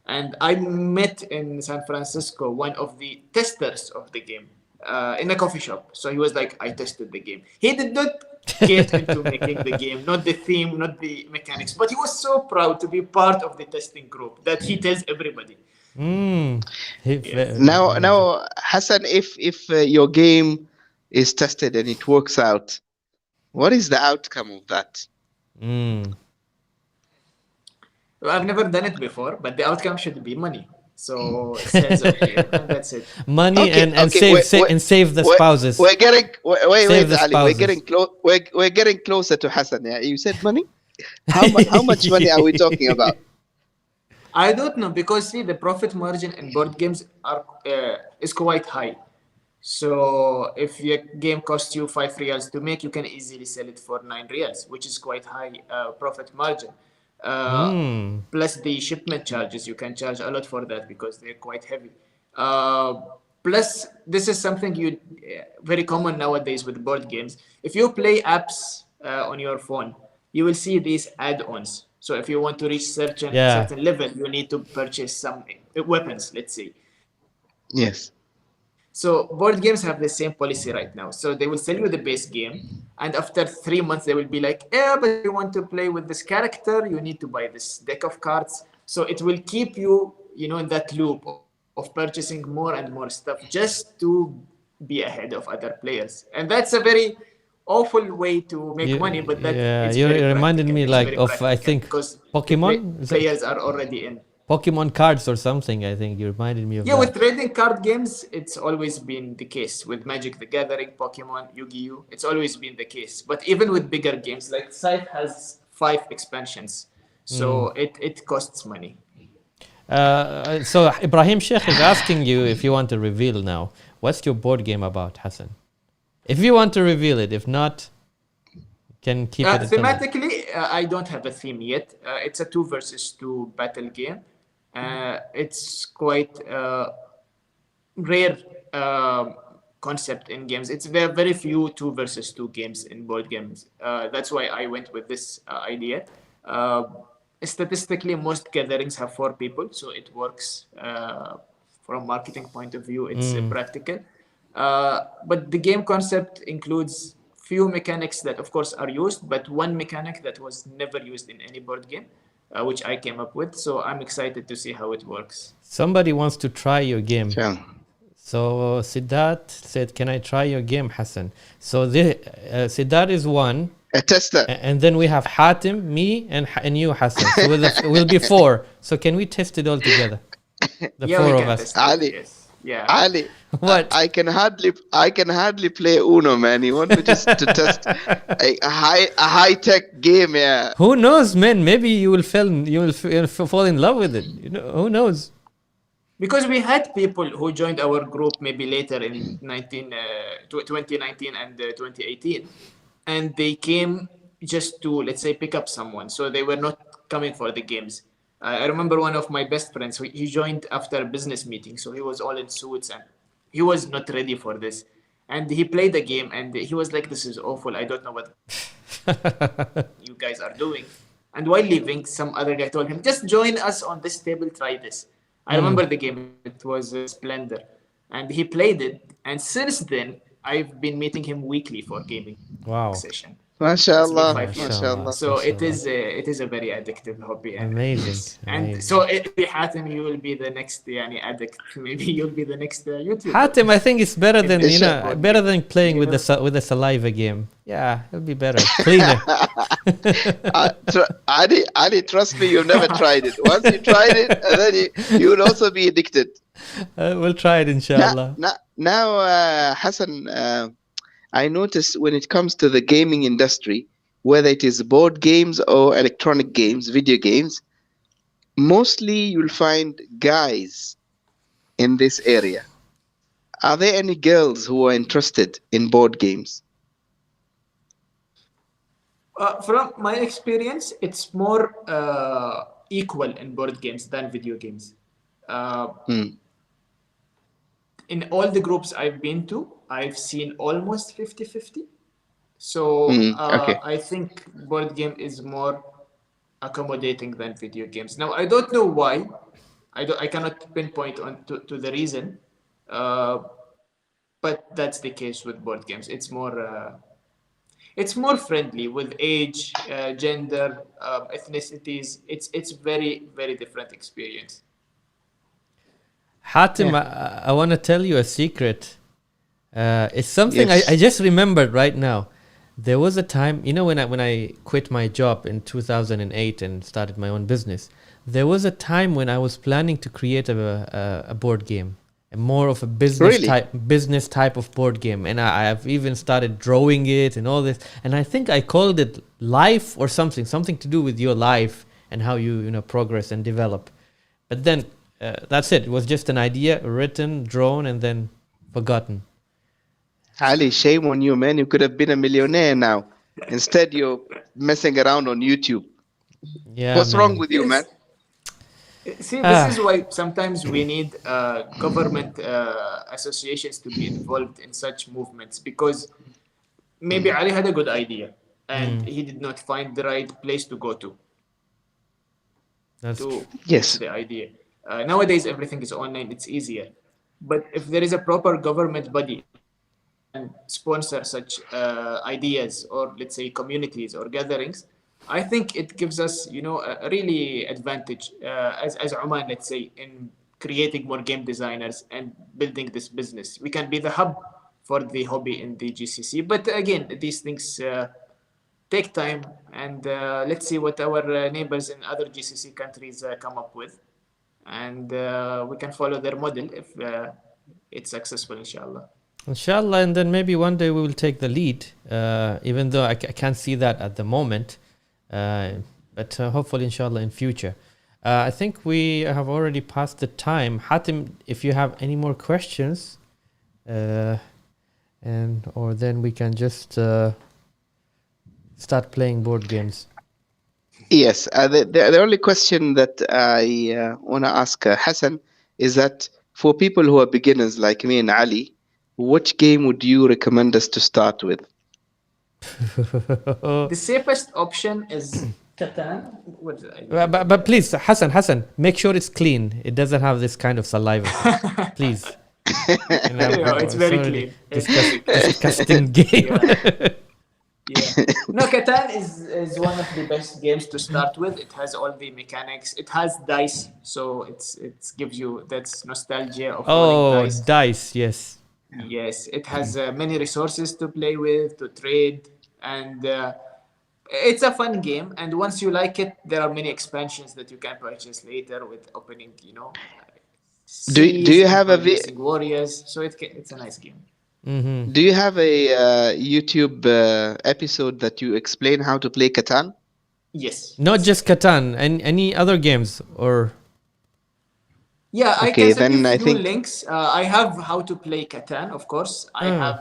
And I met in San Francisco one of the testers of the game in a coffee shop. So he was like, I tested the game. He did not get into making the game, not the theme, not the mechanics, but he was so proud to be part of the testing group that he tells everybody. Now, Hassan, if your game is tested and it works out, what is the outcome of that? Well, I've never done it before, but the outcome should be money. So sales of game, and that's it. money Okay, and okay, save the We're- spouses. We're getting wait, Save the Ali. We're spouses. getting close. We're getting closer to Hassan. Yeah, you said money. How much money are we talking about? I don't know because see the profit margin in board games is quite high. So if your game costs you 5 riyals to make, you can easily sell it for 9 riyals, which is quite high profit margin. Plus the shipment charges, you can charge a lot for that because they're quite heavy. Plus, this is something very common nowadays with board games. If you play apps on your phone, you will see these add-ons. So if you want to reach certain level, you need to purchase some weapons, let's say. Yes. So board games have the same policy right now. So they will sell you the base game, and after 3 months they will be like, "Yeah, but if you want to play with this character, you need to buy this deck of cards." So it will keep you, in that loop of purchasing more and more stuff just to be ahead of other players, and that's a very awful way to make money. But it's you very reminded practical. me It's like very of I practical think because Pokemon. Is that players are already in. Pokemon cards or something? I think you reminded me of Yeah, that. with trading card games, it's always been the case. With Magic the Gathering, Pokemon, Yu-Gi-Oh, it's always been the case. But even with bigger games, like Scythe has 5 expansions, so it costs money. So Ibrahim Sheikh is asking you if you want to reveal now. What's your board game about, Hassan? If you want to reveal it, if not, can keep it. Thematically, I don't have a theme yet. It's a 2 versus 2 battle game. It's quite rare concept in games. There are very few 2 versus 2 games in board games. That's why I went with this idea. Statistically, most gatherings have 4 people, so it works from marketing point of view, it's practical. But the game concept includes few mechanics that, of course, are used, but one mechanic that was never used in any board game, which I came up with. So I'm excited to see how it works. Somebody wants to try your game. Yeah. So Siddharth said, "Can I try your game, Hassan?" So Siddharth is one. A tester. And then we have Hatim, me, and you, Hassan. So we'll be four. So can we test it all together? The four of us. Ali, Yes. Yeah. Ali, What? I can hardly play Uno, man. You want me to test a high tech game, yeah? Who knows, man? Maybe you will fall in love with it. You know, who knows? Because we had people who joined our group maybe later in 2019 and 2018, and they came just to, let's say, pick up someone. So they were not coming for the games. I remember one of my best friends, he joined after a business meeting. So he was all in suits and he was not ready for this. And he played the game and he was like, "This is awful. I don't know what you guys are doing." And while leaving, some other guy told him, "Just join us on this table, try this." I remember the game. It was Splendor. And he played it. And since then, I've been meeting him weekly for gaming session. MashaAllah, MashaAllah. So it is a very addictive hobby. And Amazing. And so Hatim, you will be the next addict. Maybe you'll be the next YouTuber. Hatim, I think it's better than It's better than playing with the saliva game. Yeah, it'll be better, cleaner. Ali, trust me, you've never tried it. Once you tried it, and then you will also be addicted. We'll try it, inshallah. Now, Hassan, I noticed when it comes to the gaming industry, whether it is board games or electronic games, video games, mostly you'll find guys in this area. Are there any girls who are interested in board games? From my experience, it's more equal in board games than video games. In all the groups I've been to, I've seen almost 50-50. So okay. I think board game is more accommodating than video games. Now, I don't know why. I cannot pinpoint to the reason. But that's the case with board games. It's more friendly with age, gender, ethnicities. It's very, very different experience. Hatim, I want to tell you a secret. It's something Yes. I just remembered right now. There was a time, when I quit my job in 2008 and started my own business, there was a time when I was planning to create a board game, more of a business type of board game, and I have even started drawing it and all this. And I think I called it Life or something to do with your life and how you progress and develop. But then that's it. It was just an idea, written, drawn, and then forgotten. Ali, shame on you, man. You could have been a millionaire now. Instead, you're messing around on YouTube. Yeah. What's wrong with you, man? See, this is why sometimes we need government associations to be involved in such movements, because maybe Ali had a good idea and he did not find the right place to go to. Yes. The idea. Nowadays, everything is online. It's easier. But if there is a proper government body and sponsor such ideas, or let's say communities or gatherings, I think it gives us, a really advantage as Oman, let's say, in creating more game designers and building this business. We can be the hub for the hobby in the GCC. But again, these things take time, and let's see what our neighbors in other GCC countries come up with. And we can follow their model if it's successful, inshallah. Inshallah, and then maybe one day we will take the lead, even though I can't see that at the moment. But hopefully, inshallah, in future. I think we have already passed the time. Hatim, if you have any more questions, or then we can just start playing board games. Yes. The only question that I want to ask Hassan is that for people who are beginners like me and Ali, which game would you recommend us to start with? The safest option is Catan. What did I But please, Hassan, make sure it's clean. It doesn't have this kind of saliva. Please. You know, it's very clean. It's very clean. disgusting game. Yeah. No, Catan is one of the best games to start with. It has all the mechanics. It has dice, so it gives you that's nostalgia of rolling dice. Dice, yes. Yes, it has many resources to play with, to trade, and it's a fun game. And once you like it, there are many expansions that you can purchase later with opening, Do you have a warriors? So it's a nice game. Mm-hmm. Do you have a YouTube episode that you explain how to play Catan? Yes. Not just Catan, and any other games or. Yeah, I Okay, can send then you I few think links. I have how to play Catan, of course. I have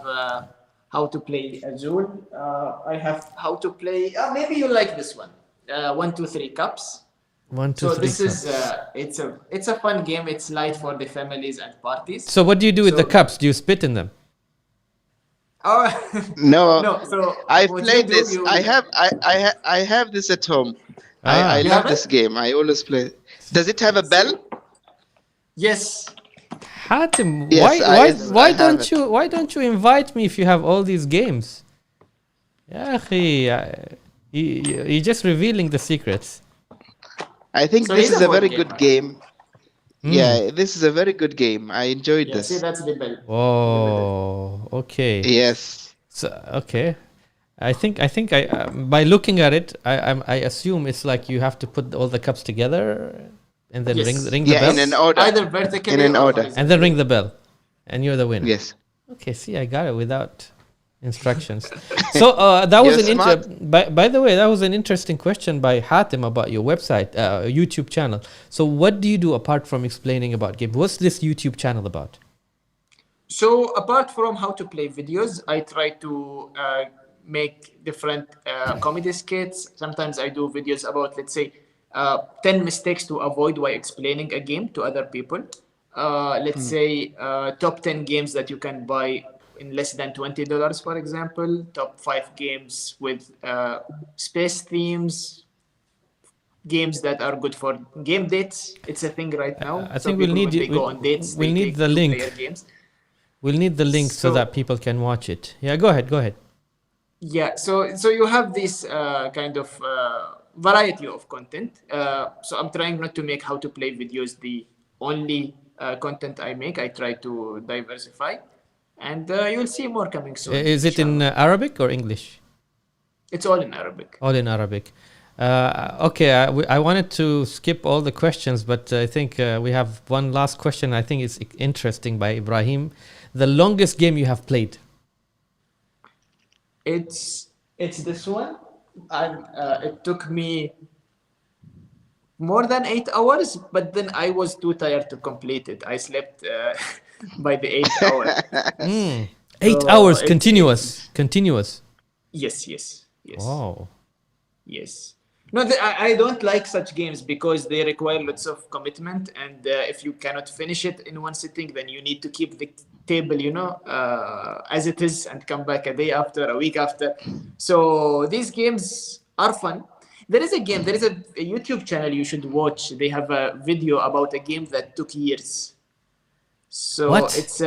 how to play Azul. I have how to play. Maybe you like this one. 1, 2, 3 cups. 1, 2, So 3 this cups. is it's a fun game. It's light for the families and parties. So what do you do with the cups? Do you spit in them? Oh no. no. So I've what played you do, this. you I have this at home. I You love have this it? game. I always play. Does it have a bell? Yes. Hatim, Yes, why I have don't you invite me if you have all these games? Yeah, you're just revealing the secrets. I think So this he's is a a very board good gamer. game. Yeah, this is a very good game. I enjoyed Yeah. See, this. that's the bell. Oh, okay. Yes. So okay, I think by looking at it, I assume it's like you have to put all the cups together, and then Yes. ring the Yeah, bell, in an order. Either vertically In an or order. and then ring the bell, and you're the winner. Yes. Okay, see, I got it without instructions. So that was You're smart. by the way, that was an interesting question by Hatim about your website, YouTube channel. So what do you do apart from explaining about games? What's this YouTube channel about? So apart from how to play videos, I try to make different comedy skits. Sometimes I do videos about, let's say, 10 mistakes to avoid while explaining a game to other people. Let's say top 10 games that you can buy in less than $20, for example. Top 5 games with space themes. Games that are good for game dates. It's a thing right now. I So think we'll people, need when you- they go on dates, we'll they need take the link. two-player games. We'll need the link so So- that people can watch it. Yeah, go ahead. Yeah, so you have this kind of variety of content. So I'm trying not to make how to play videos the only content I make. I try to diversify, and you'll see more coming soon. Is it in inshallah. Arabic or English? It's all in Arabic. All in Arabic. Okay, I wanted to skip all the questions, but I think we have one last question. I think it's interesting by Ibrahim. The longest game you have played? It's this one, and it took me more than 8 hours, but then I was too tired to complete it. I slept by the 8 hour. 8 So hours it- continuous. Yes. Wow. Yes. No, I don't like such games because they require lots of commitment, and if you cannot finish it in one sitting, then you need to keep the table, as it is, and come back a day after, a week after. So these games are fun. There is a YouTube channel you should watch. They have a video about a game that took years. So What? it's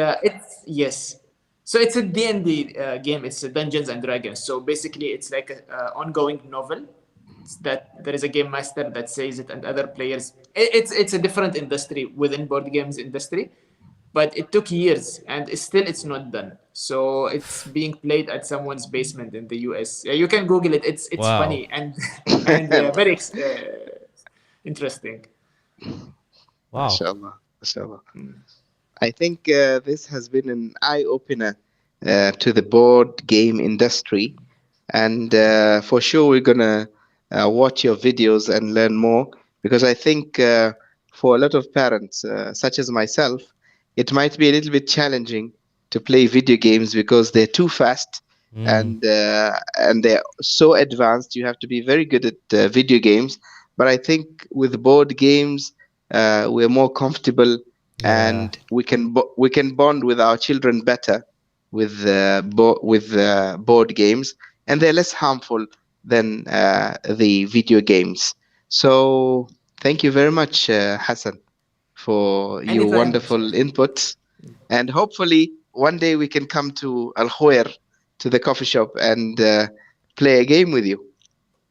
yes. So it's a D&D game. It's a Dungeons and Dragons. So basically, it's like an ongoing novel. It's that there is a game master that says it, and other players. It's a different industry within board games industry, but it took years, and it's not done. So it's being played at someone's basement in the US. You can Google it. It's Wow. funny and very interesting. Wow. Mashallah. I think this has been an eye-opener to the board game industry. And for sure, we're going to watch your videos and learn more. Because I think for a lot of parents, such as myself, it might be a little bit challenging to play video games because they're too fast and they're so advanced. You have to be very good at video games. But I think with board games, we're more comfortable and we can bond with our children better with board games, and they're less harmful than the video games. So thank you very much, Hassan, for your Anytime. wonderful inputs. And hopefully one day we can come to Al Khair, to the coffee shop, and play a game with you.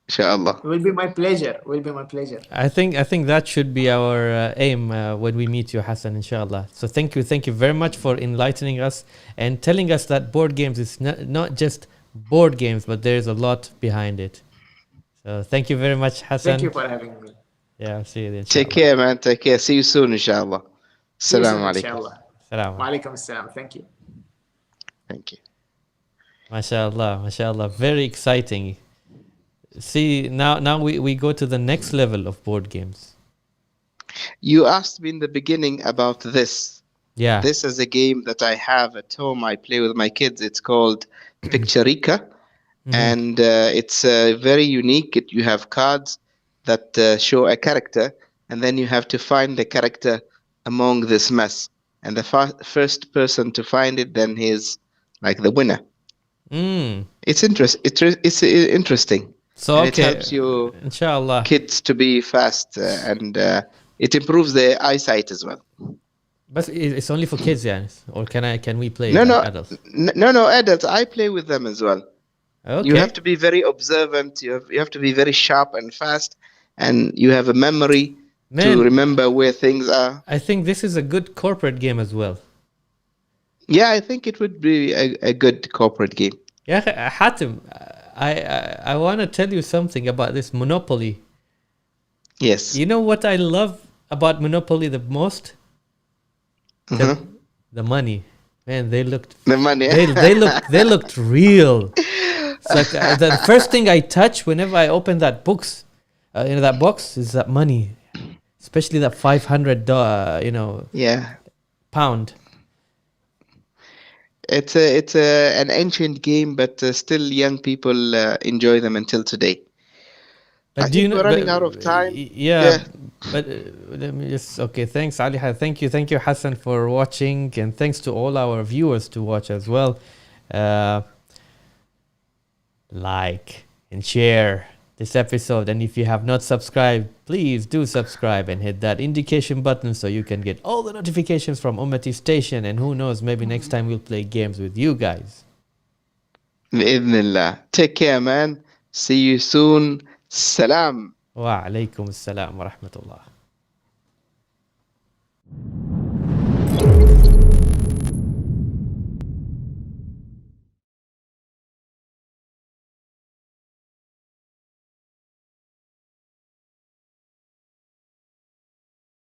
Inshallah. It will be my pleasure. Will be my pleasure. I think that should be our aim when we meet you, Hassan, inshallah. So thank you very much for enlightening us and telling us that board games is not just board games, but there's a lot behind it. So thank you very much, Hassan. Thank you for having me. Yeah, I'll see you then. Take care, man. Take care. See you soon, inshallah. See you soon, Assalamu alaikum. inshallah. Salam. Wa alaikum assalam. Thank you. Thank you. MashaAllah. Very exciting. See, now we go to the next level of board games. You asked me in the beginning about this. Yeah. This is a game that I have at home. I play with my kids. It's called Picturika. And it's very unique. You have cards that show a character, and then you have to find the character among this mess. And the first person to find it, then he's like the winner. It's interesting. So And okay, it helps you inshallah. kids to be fast, and it improves their eyesight as well. But it's only for kids, yeah? Or can we play No, like adults? no, adults. I play with them as well. Okay. You have to be very observant. You have to be very sharp and fast, and you have a memory to remember where things are. I think this is a good corporate game as well. Yeah, I think it would be a good corporate game. Yeah, Hatim, I want to tell you something about this Monopoly. Yes. You know what I love about Monopoly the most? The money. Man, they looked The money. they looked real. It's like the first thing I touch whenever I open that box is that money, especially that $500 Yeah. pound. It's an ancient game, but still young people enjoy them until today. But I think we're running out of time. Yeah. But let me just thanks Ali. Thank you Hassan for watching, and thanks to all our viewers to watch as well. Like and share this episode, and if you have not subscribed, please do subscribe and hit that indication button so you can get all the notifications from Ummati Station, and who knows, maybe next time we'll play games with you guys. بإذن Take care, man. See you soon. Salam. Wa alaikum assalam wa rahmatullah.